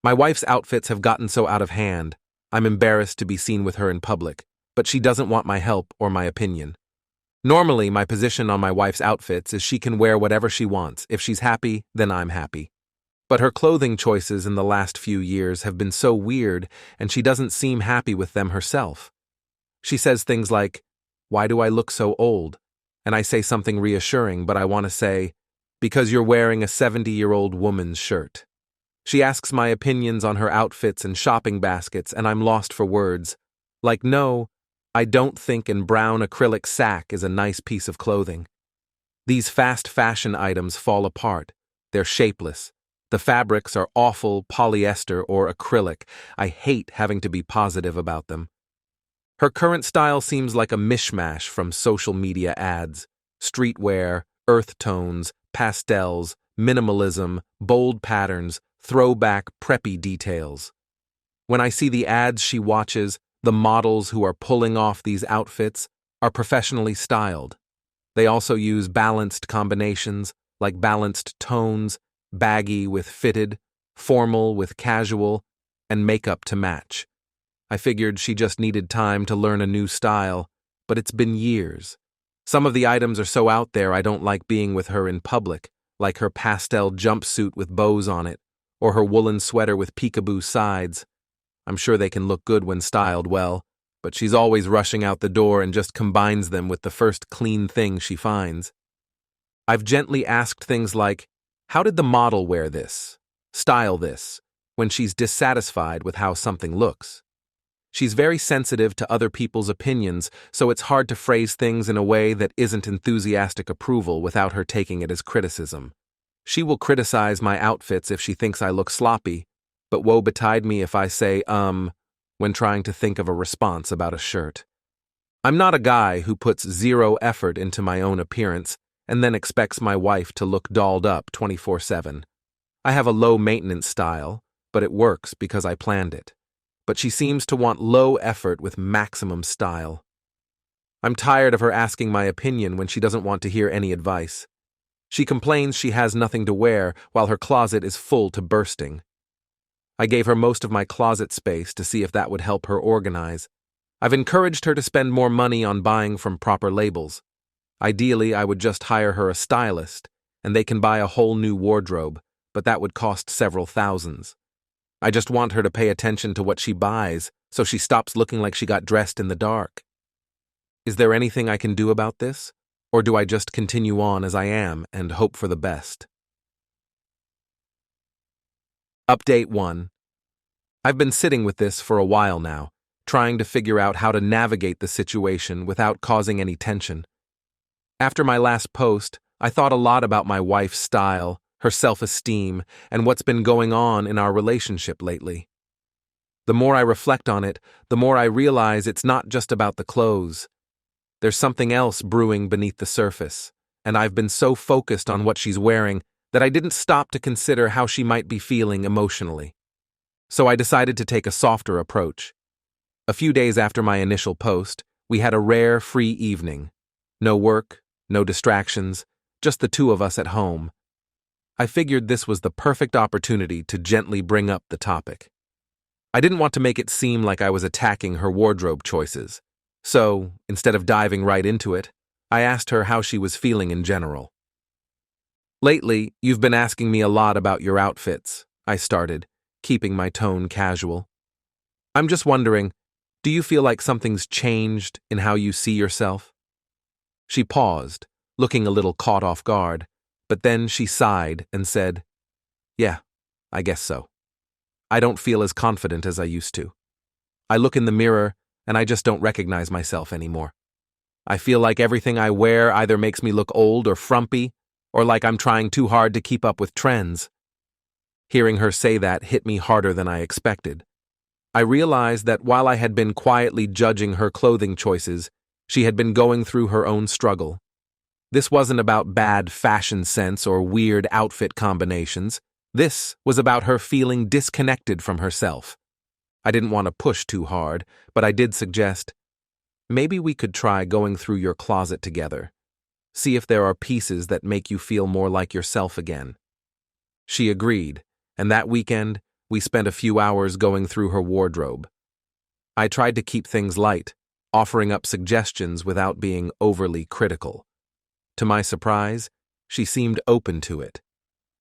My wife's outfits have gotten so out of hand, I'm embarrassed to be seen with her in public, but she doesn't want my help or my opinion. Normally, my position on my wife's outfits is she can wear whatever she wants. If she's happy, then I'm happy. But her clothing choices in the last few years have been so weird, and she doesn't seem happy with them herself. She says things like, "Why do I look so old?" And I say something reassuring, but I want to say, "Because you're wearing a 70-year-old woman's shirt." She asks my opinions on her outfits and shopping baskets, and I'm lost for words. Like, no, I don't think a brown acrylic sack is a nice piece of clothing. These fast fashion items fall apart. They're shapeless. The fabrics are awful polyester or acrylic. I hate having to be positive about them. Her current style seems like a mishmash from social media ads. Streetwear, earth tones, pastels, minimalism, bold patterns, throwback, preppy details. When I see the ads she watches, the models who are pulling off these outfits are professionally styled. They also use balanced combinations, like balanced tones, baggy with fitted, formal with casual, and makeup to match. I figured she just needed time to learn a new style, but it's been years. Some of the items are so out there I don't like being with her in public, like her pastel jumpsuit with bows on it, or her woolen sweater with peekaboo sides. I'm sure they can look good when styled well, but she's always rushing out the door and just combines them with the first clean thing she finds. I've gently asked things like, "How did the model wear this? Style this?" when she's dissatisfied with how something looks. She's very sensitive to other people's opinions, so it's hard to phrase things in a way that isn't enthusiastic approval without her taking it as criticism. She will criticize my outfits if she thinks I look sloppy, but woe betide me if I say, when trying to think of a response about a shirt. I'm not a guy who puts zero effort into my own appearance and then expects my wife to look dolled up 24/7. I have a low-maintenance style, but it works because I planned it. But she seems to want low effort with maximum style. I'm tired of her asking my opinion when she doesn't want to hear any advice. She complains she has nothing to wear while her closet is full to bursting. I gave her most of my closet space to see if that would help her organize. I've encouraged her to spend more money on buying from proper labels. Ideally, I would just hire her a stylist, and they can buy a whole new wardrobe, but that would cost several thousands. I just want her to pay attention to what she buys so she stops looking like she got dressed in the dark. Is there anything I can do about this, or do I just continue on as I am and hope for the best? Update 1. I've been sitting with this for a while now, trying to figure out how to navigate the situation without causing any tension. After my last post, I thought a lot about my wife's style, her self-esteem, and what's been going on in our relationship lately. The more I reflect on it, the more I realize it's not just about the clothes. There's something else brewing beneath the surface, and I've been so focused on what she's wearing that I didn't stop to consider how she might be feeling emotionally. So I decided to take a softer approach. A few days after my initial post, we had a rare free evening. No work, no distractions, just the two of us at home. I figured this was the perfect opportunity to gently bring up the topic. I didn't want to make it seem like I was attacking her wardrobe choices. So, instead of diving right into it, I asked her how she was feeling in general. "Lately, you've been asking me a lot about your outfits," I started, keeping my tone casual. "I'm just wondering, do you feel like something's changed in how you see yourself?" She paused, looking a little caught off guard, but then she sighed and said, "Yeah, I guess so. I don't feel as confident as I used to. I look in the mirror and I just don't recognize myself anymore. I feel like everything I wear either makes me look old or frumpy, or like I'm trying too hard to keep up with trends." Hearing her say that hit me harder than I expected. I realized that while I had been quietly judging her clothing choices, she had been going through her own struggle. This wasn't about bad fashion sense or weird outfit combinations. This was about her feeling disconnected from herself. I didn't want to push too hard, but I did suggest, "Maybe we could try going through your closet together. See if there are pieces that make you feel more like yourself again." She agreed, and that weekend, We spent a few hours going through her wardrobe. I tried to keep things light, offering up suggestions without being overly critical. To my surprise, she seemed open to it.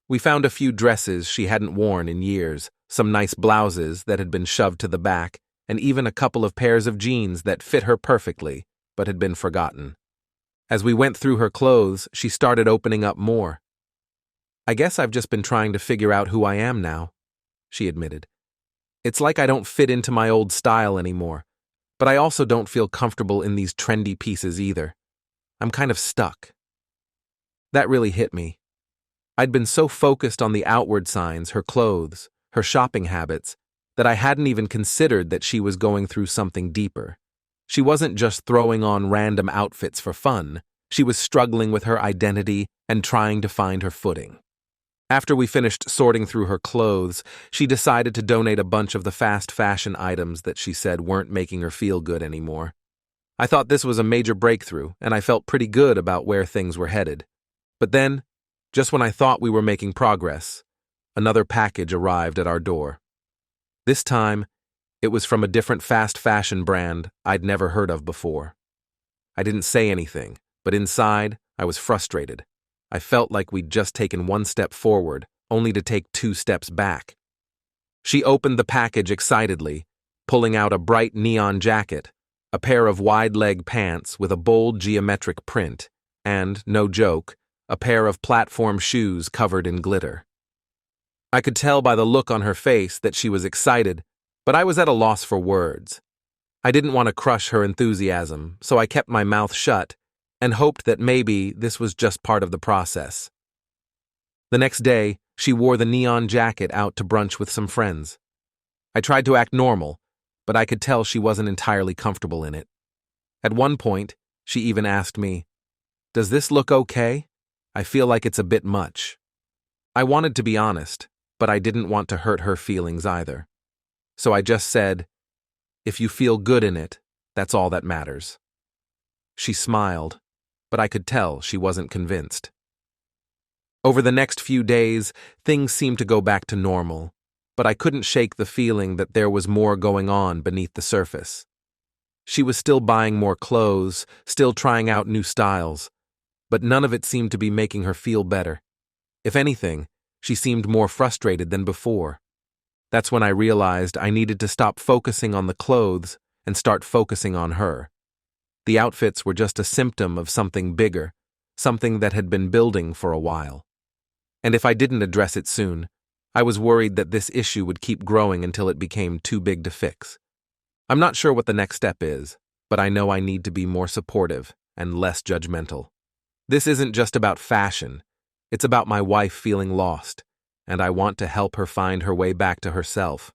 We found a few dresses she hadn't worn in years, some nice blouses that had been shoved to the back, and even a couple of pairs of jeans that fit her perfectly, but had been forgotten. As we went through her clothes, she started opening up more. "I guess I've just been trying to figure out who I am now," she admitted. "It's like I don't fit into my old style anymore, but I also don't feel comfortable in these trendy pieces either. I'm kind of stuck." That really hit me. I'd been so focused on the outward signs, her clothes, her shopping habits, that I hadn't even considered that she was going through something deeper. She wasn't just throwing on random outfits for fun. She was struggling with her identity and trying to find her footing. After we finished sorting through her clothes, she decided to donate a bunch of the fast fashion items that she said weren't making her feel good anymore. I thought this was a major breakthrough, and I felt pretty good about where things were headed. But then, just when I thought we were making progress, another package arrived at our door. This time, it was from a different fast fashion brand I'd never heard of before. I didn't say anything, but inside, I was frustrated. I felt like we'd just taken one step forward, only to take 2 steps back. She opened the package excitedly, pulling out a bright neon jacket, a pair of wide-leg pants with a bold geometric print, and, no joke, a pair of platform shoes covered in glitter. I could tell by the look on her face that she was excited, but I was at a loss for words. I didn't want to crush her enthusiasm, so I kept my mouth shut and hoped that maybe this was just part of the process. The next day, she wore the neon jacket out to brunch with some friends. I tried to act normal, but I could tell she wasn't entirely comfortable in it. At one point, she even asked me, "Does this look okay? I feel like it's a bit much." I wanted to be honest, but I didn't want to hurt her feelings either. So I just said, "If you feel good in it, that's all that matters." She smiled, but I could tell she wasn't convinced. Over the next few days, things seemed to go back to normal, but I couldn't shake the feeling that there was more going on beneath the surface. She was still buying more clothes, still trying out new styles, but none of it seemed to be making her feel better. If anything, she seemed more frustrated than before. That's when I realized I needed to stop focusing on the clothes and start focusing on her. The outfits were just a symptom of something bigger, something that had been building for a while. And if I didn't address it soon, I was worried that this issue would keep growing until it became too big to fix. I'm not sure what the next step is, but I know I need to be more supportive and less judgmental. This isn't just about fashion, it's about my wife feeling lost, and I want to help her find her way back to herself,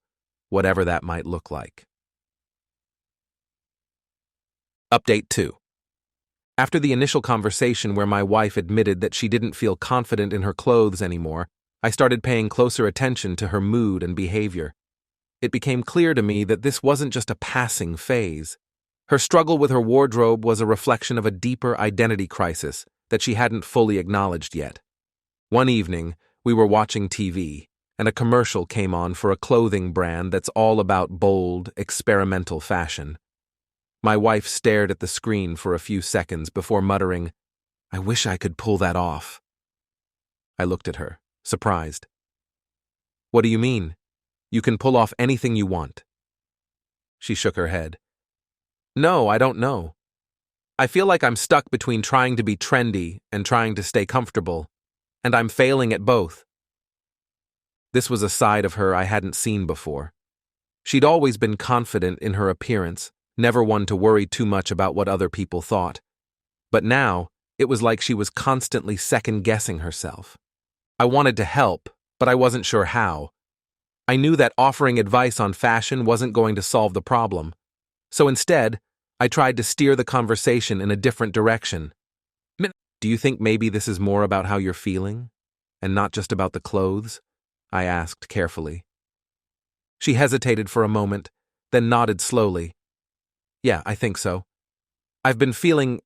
whatever that might look like. Update 2. After the initial conversation where my wife admitted that she didn't feel confident in her clothes anymore, I started paying closer attention to her mood and behavior. It became clear to me that this wasn't just a passing phase. Her struggle with her wardrobe was a reflection of a deeper identity crisis that she hadn't fully acknowledged yet. One evening, we were watching TV, and a commercial came on for a clothing brand that's all about bold, experimental fashion. My wife stared at the screen for a few seconds before muttering, "I wish I could pull that off." I looked at her, surprised. "What do you mean? You can pull off anything you want." She shook her head. "No, I don't know. I feel like I'm stuck between trying to be trendy and trying to stay comfortable, and I'm failing at both." This was a side of her I hadn't seen before. She'd always been confident in her appearance, never one to worry too much about what other people thought. But now, it was like she was constantly second-guessing herself. I wanted to help, but I wasn't sure how. I knew that offering advice on fashion wasn't going to solve the problem. So instead, I tried to steer the conversation in a different direction. "Do you think maybe this is more about how you're feeling, and not just about the clothes?" I asked carefully. She hesitated for a moment, then nodded slowly. "Yeah, I think so. I've been feeling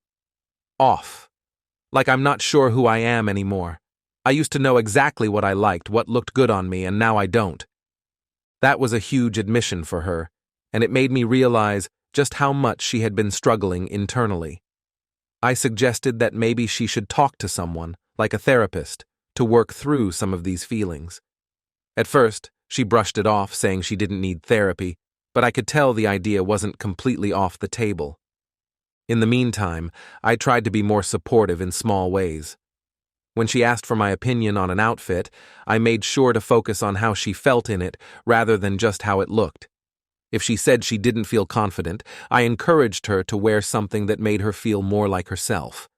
off, like I'm not sure who I am anymore. I used to know exactly what I liked, what looked good on me, and now I don't." That was a huge admission for her, and it made me realize just how much she had been struggling internally. I suggested that maybe she should talk to someone, like a therapist, to work through some of these feelings. At first, she brushed it off, saying she didn't need therapy, but I could tell the idea wasn't completely off the table. In the meantime, I tried to be more supportive in small ways. When she asked for my opinion on an outfit, I made sure to focus on how she felt in it rather than just how it looked. If she said she didn't feel confident, I encouraged her to wear something that made her feel more like herself.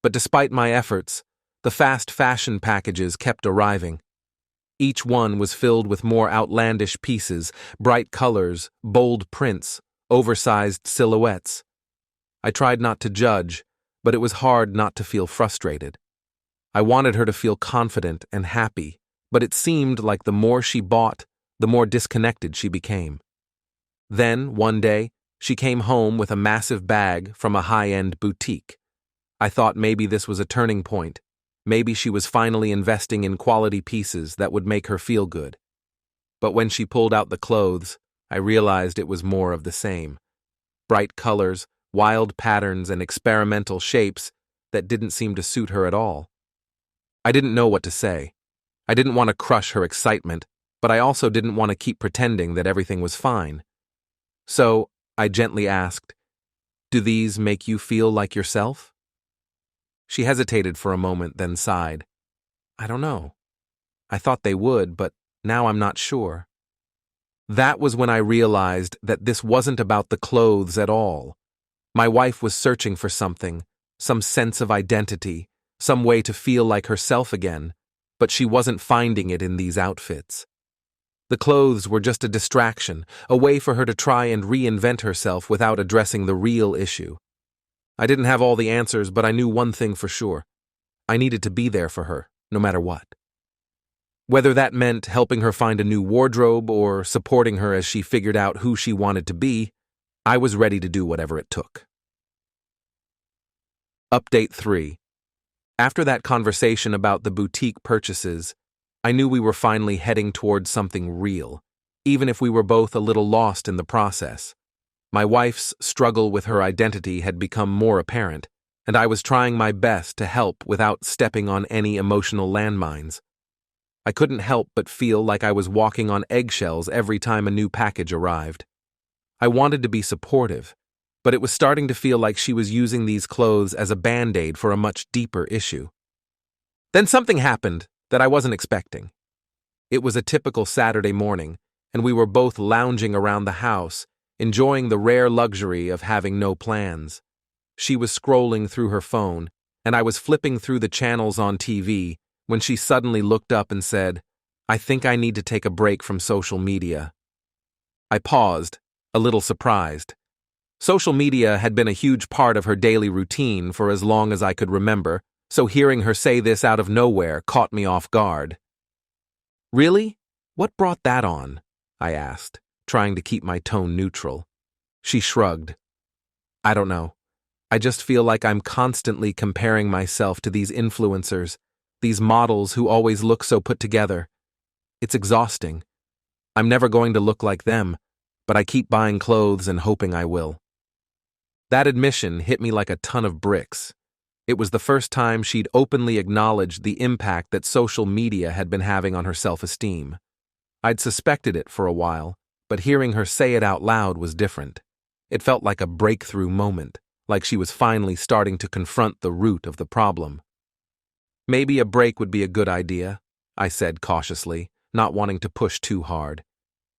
But despite my efforts, the fast fashion packages kept arriving. Each one was filled with more outlandish pieces, bright colors, bold prints, oversized silhouettes. I tried not to judge, but it was hard not to feel frustrated. I wanted her to feel confident and happy, but it seemed like the more she bought, the more disconnected she became. Then, one day, she came home with a massive bag from a high-end boutique. I thought maybe this was a turning point. Maybe she was finally investing in quality pieces that would make her feel good. But when she pulled out the clothes, I realized it was more of the same. Bright colors, wild patterns, and experimental shapes that didn't seem to suit her at all. I didn't know what to say. I didn't want to crush her excitement, but I also didn't want to keep pretending that everything was fine. So, I gently asked, "Do these make you feel like yourself?" She hesitated for a moment, then sighed. "I don't know. I thought they would, but now I'm not sure." That was when I realized that this wasn't about the clothes at all. My wife was searching for something, some sense of identity, some way to feel like herself again, but she wasn't finding it in these outfits. The clothes were just a distraction, a way for her to try and reinvent herself without addressing the real issue. I didn't have all the answers, but I knew one thing for sure. I needed to be there for her, no matter what. Whether that meant helping her find a new wardrobe or supporting her as she figured out who she wanted to be, I was ready to do whatever it took. Update 3. After that conversation about the boutique purchases, I knew we were finally heading towards something real, even if we were both a little lost in the process. My wife's struggle with her identity had become more apparent, and I was trying my best to help without stepping on any emotional landmines. I couldn't help but feel like I was walking on eggshells every time a new package arrived. I wanted to be supportive, but it was starting to feel like she was using these clothes as a band-aid for a much deeper issue. Then something happened that I wasn't expecting. It was a typical Saturday morning, and we were both lounging around the house, enjoying the rare luxury of having no plans. She was scrolling through her phone, and I was flipping through the channels on TV when she suddenly looked up and said, "I think I need to take a break from social media." I paused, a little surprised. Social media had been a huge part of her daily routine for as long as I could remember, so hearing her say this out of nowhere caught me off guard. "Really? What brought that on?" I asked, trying to keep my tone neutral. She shrugged. "I don't know. I just feel like I'm constantly comparing myself to these influencers, these models who always look so put together. It's exhausting. I'm never going to look like them, but I keep buying clothes and hoping I will." That admission hit me like a ton of bricks. It was the first time she'd openly acknowledged the impact that social media had been having on her self-esteem. I'd suspected it for a while, but hearing her say it out loud was different. It felt like a breakthrough moment, like she was finally starting to confront the root of the problem. "Maybe a break would be a good idea," I said cautiously, not wanting to push too hard.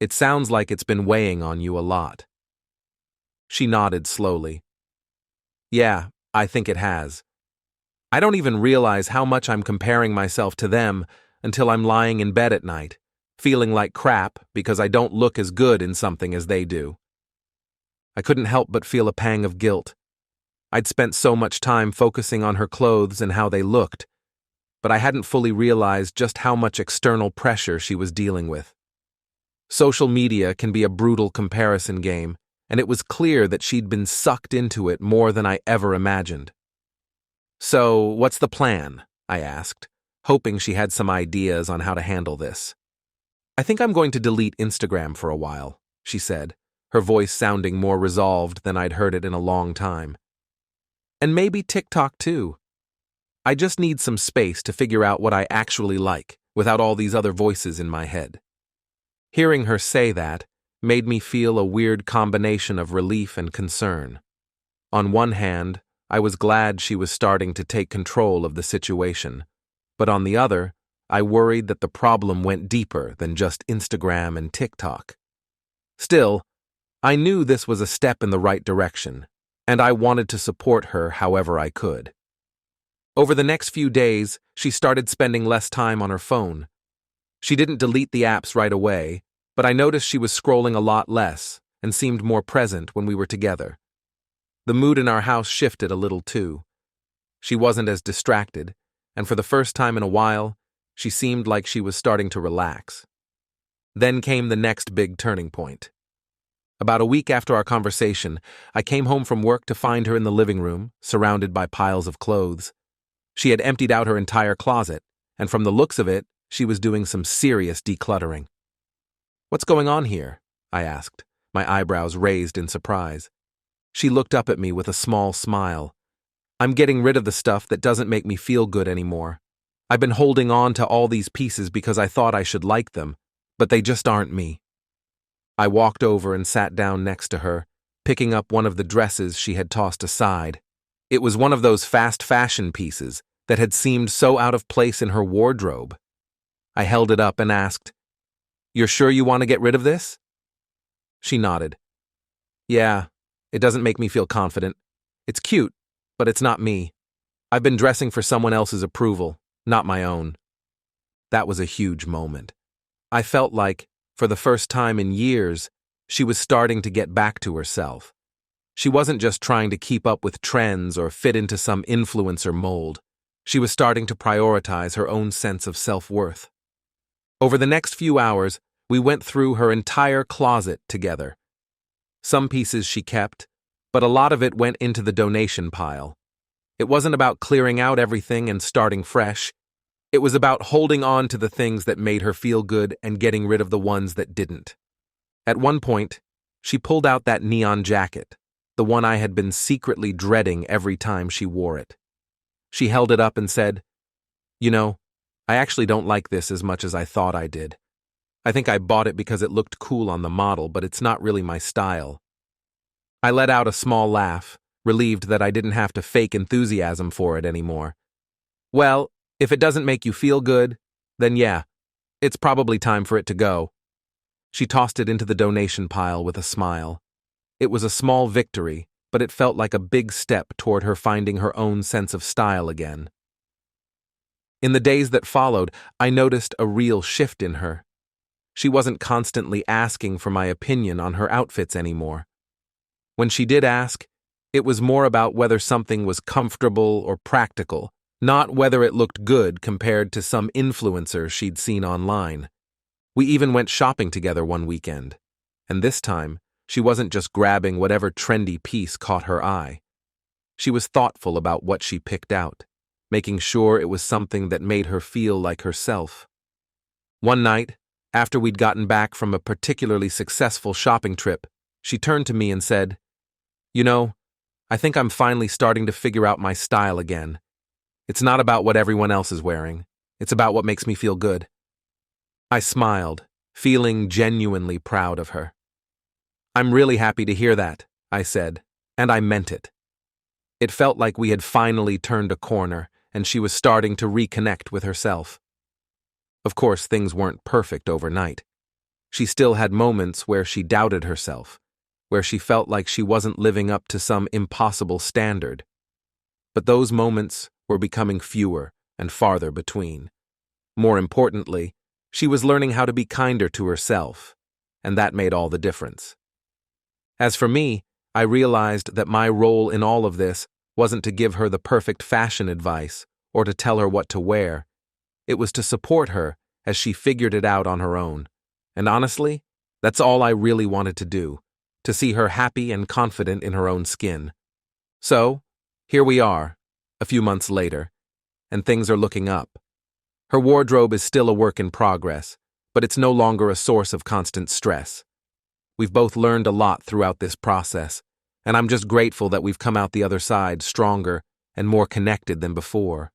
"It sounds like it's been weighing on you a lot." She nodded slowly. "Yeah, I think it has. I don't even realize how much I'm comparing myself to them until I'm lying in bed at night, feeling like crap because I don't look as good in something as they do." I couldn't help but feel a pang of guilt. I'd spent so much time focusing on her clothes and how they looked, but I hadn't fully realized just how much external pressure she was dealing with. Social media can be a brutal comparison game, and it was clear that she'd been sucked into it more than I ever imagined. "So, what's the plan?" I asked, hoping she had some ideas on how to handle this. I think I'm going to delete Instagram for a while, she said, her voice sounding more resolved than I'd heard it in a long time. And maybe TikTok too. I just need some space to figure out what I actually like, without all these other voices in my head. Hearing her say that made me feel a weird combination of relief and concern. On one hand, I was glad she was starting to take control of the situation, but on the other, I worried that the problem went deeper than just Instagram and TikTok. Still, I knew this was a step in the right direction, and I wanted to support her however I could. Over the next few days, she started spending less time on her phone. She didn't delete the apps right away, but I noticed she was scrolling a lot less and seemed more present when we were together. The mood in our house shifted a little too. She wasn't as distracted, and for the first time in a while, she seemed like she was starting to relax. Then came the next big turning point. About a week after our conversation, I came home from work to find her in the living room, surrounded by piles of clothes. She had emptied out her entire closet, and from the looks of it, she was doing some serious decluttering. "What's going on here?" I asked, my eyebrows raised in surprise. She looked up at me with a small smile. "I'm getting rid of the stuff that doesn't make me feel good anymore. I've been holding on to all these pieces because I thought I should like them, but they just aren't me." I walked over and sat down next to her, picking up one of the dresses she had tossed aside. It was one of those fast fashion pieces that had seemed so out of place in her wardrobe. I held it up and asked, "You're sure you want to get rid of this?" She nodded. "Yeah, it doesn't make me feel confident. It's cute, but it's not me. I've been dressing for someone else's approval, not my own." That was a huge moment. I felt like, for the first time in years, she was starting to get back to herself. She wasn't just trying to keep up with trends or fit into some influencer mold. She was starting to prioritize her own sense of self-worth. Over the next few hours, we went through her entire closet together. Some pieces she kept, but a lot of it went into the donation pile. It wasn't about clearing out everything and starting fresh. It was about holding on to the things that made her feel good and getting rid of the ones that didn't. At one point, she pulled out that neon jacket, the one I had been secretly dreading every time she wore it. She held it up and said, "You know, I actually don't like this as much as I thought I did. I think I bought it because it looked cool on the model, but it's not really my style." I let out a small laugh, relieved that I didn't have to fake enthusiasm for it anymore. "Well, if it doesn't make you feel good, then yeah, it's probably time for it to go." She tossed it into the donation pile with a smile. It was a small victory, but it felt like a big step toward her finding her own sense of style again. In the days that followed, I noticed a real shift in her. She wasn't constantly asking for my opinion on her outfits anymore. When she did ask, it was more about whether something was comfortable or practical, not whether it looked good compared to some influencer she'd seen online. We even went shopping together one weekend, and this time, she wasn't just grabbing whatever trendy piece caught her eye. She was thoughtful about what she picked out, making sure it was something that made her feel like herself. One night, after we'd gotten back from a particularly successful shopping trip, she turned to me and said, "You know, I think I'm finally starting to figure out my style again. It's not about what everyone else is wearing. It's about what makes me feel good." I smiled, feeling genuinely proud of her. "I'm really happy to hear that," I said, and I meant it. It felt like we had finally turned a corner, and she was starting to reconnect with herself. Of course, things weren't perfect overnight. She still had moments where she doubted herself, where she felt like she wasn't living up to some impossible standard. But those moments were becoming fewer and farther between. More importantly, she was learning how to be kinder to herself, and that made all the difference. As for me, I realized that my role in all of this wasn't to give her the perfect fashion advice or to tell her what to wear. It was to support her as she figured it out on her own. And honestly, that's all I really wanted to do, to see her happy and confident in her own skin. So, here we are, a few months later, and things are looking up. Her wardrobe is still a work in progress, but it's no longer a source of constant stress. We've both learned a lot throughout this process, and I'm just grateful that we've come out the other side stronger and more connected than before.